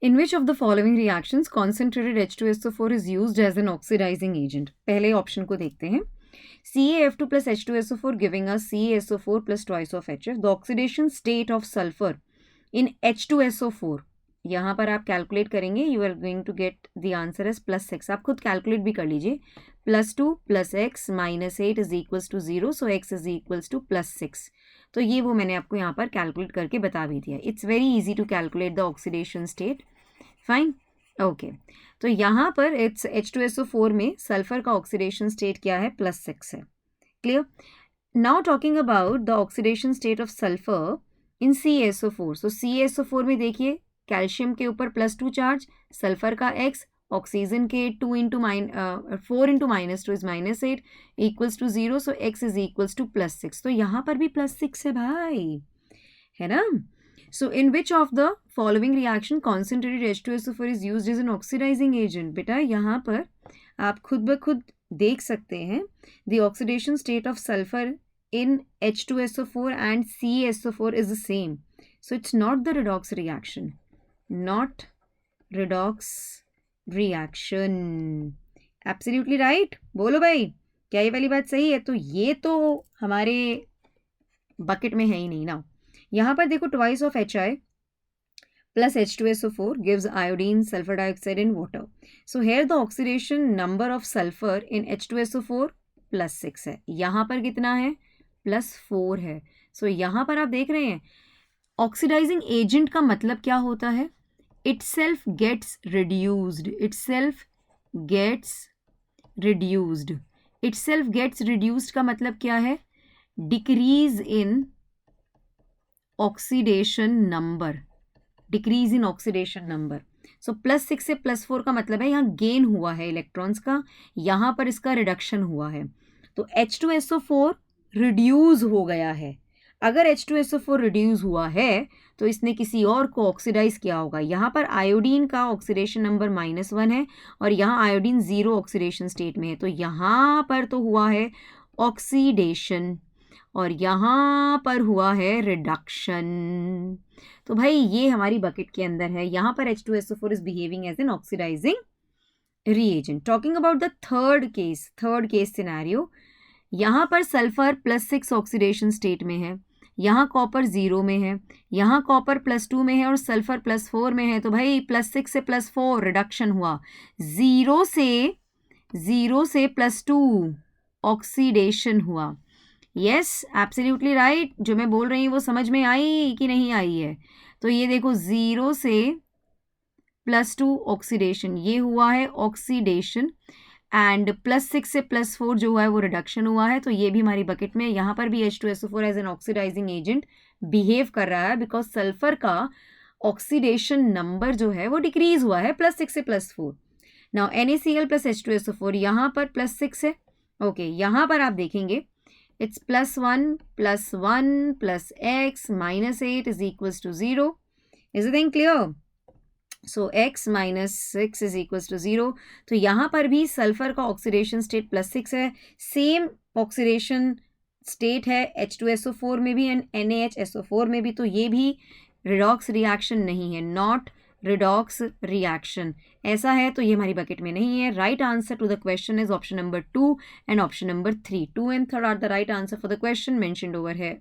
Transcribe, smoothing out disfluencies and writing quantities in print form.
In which of the following reactions concentrated H2SO4 is used as an oxidizing agent? पहले option को देखते हैं. CaF2 plus H2SO4 giving us CaSO4 plus twice of HF. The oxidation state of sulfur in H2SO4. यहाँ पर आप calculate करेंगे, you are going to get the answer as +6. आप खुद कैलकुलेट भी कर लीजिए. +2 + x - 8 is equals to 0. So x is equals to +6. तो ये वो मैंने आपको यहाँ पर कैलकुलेट करके बता भी दिया. It's very easy to calculate the oxidation state. Fine, okay. तो यहाँ पर इट्स H2SO4 में सल्फर का ऑक्सीडेशन स्टेट क्या है? +6 है. Clear. Now talking about the oxidation state of sulphur in CaSO4. सो CaSO4 में देखिए कैल्शियम के ऊपर +2 चार्ज, सल्फर का x, ऑक्सीजन के 4 into -2 is -8 equals to 0. So x is equals to +6. तो यहाँ पर भी +6 है भाई, है ना. So in which of the following reaction concentrated H2SO4 is used as an oxidising agent? बेटा यहाँ पर आप खुद ब खुद देख सकते हैं. The oxidation state of sulphur in H2SO4 and CaSO4 is the same. So it's not the redox reaction. Not redox reaction. Absolutely right. बोलो भाई, क्या ये वाली बात सही है? तो ये तो हमारे बकेट में है ही नहीं ना. यहाँ पर देखो twice of HI plus H2SO4 gives iodine, sulfur dioxide and water. So here the oxidation number of sulfur in H2SO4 +6 है. यहाँ पर कितना है? +4 है. सो यहाँ पर आप देख रहे हैं ऑक्सीडाइजिंग एजेंट का मतलब क्या होता है? Itself gets reduced. Itself gets reduced. Itself gets reduced का मतलब क्या है? Decrease in oxidation number. Decrease in oxidation number. So +6 से +4 का मतलब है यहाँ गेन हुआ है इलेक्ट्रॉन्स का, यहाँ पर इसका रिडक्शन हुआ है. तो H2SO4 रिड्यूस हो गया है. अगर H2SO4 रिड्यूस हुआ है तो इसने किसी और को ऑक्सीडाइज किया होगा. यहाँ पर आयोडीन का ऑक्सीडेशन नंबर -1 है और यहाँ आयोडीन 0 ऑक्सीडेशन स्टेट में है. तो यहाँ पर तो हुआ है ऑक्सीडेशन और यहाँ पर हुआ है रिडक्शन. तो भाई ये हमारी बकेट के अंदर है. यहाँ पर H2SO4 is behaving as an oxidizing reagent. Talking about the third case scenario. यहाँ पर सल्फर +6 ऑक्सीडेशन स्टेट में है, यहाँ कॉपर 0 में है, यहाँ कॉपर +2 में है और सल्फर +4 में है. तो भाई +6 से +4 रिडक्शन हुआ. 0 से +2 ऑक्सीडेशन हुआ. Yes, absolutely right. जो मैं बोल रही हूँ वो समझ में आई कि नहीं आई है? तो ये देखो 0 से +2 ऑक्सीडेशन, ये हुआ है ऑक्सीडेशन. एंड +6 से +4 जो हुआ है वो रिडक्शन हुआ है. तो ये भी हमारी बकेट में. यहाँ पर भी H2SO4 as an oxidising agent behave कर रहा है बिकॉज सल्फर का ऑक्सीडेशन नंबर जो है वो डिक्रीज हुआ है +6 से +4. नाउ NaCl + H2SO4 यहाँ पर +6 है. ओके, यहाँ पर आप देखेंगे it's +1 +1 + x - 8 is equals to 0. Is it thing clear? So x - 6 is equals to 0. तो यहाँ पर भी सल्फर का ऑक्सीडेशन स्टेट +6 है. सेम ऑक्सीडेशन स्टेट है H2SO4 में भी एंड NaHSO4 में भी. तो ये भी रिडॉक्स रिएक्शन नहीं है, नॉट रिडॉक्स रिएक्शन. ऐसा है तो ये हमारी बकेट में नहीं है. Right answer to the question is option number 2 and option number 3. 2 and 3 are the right answer for the question mentioned over है.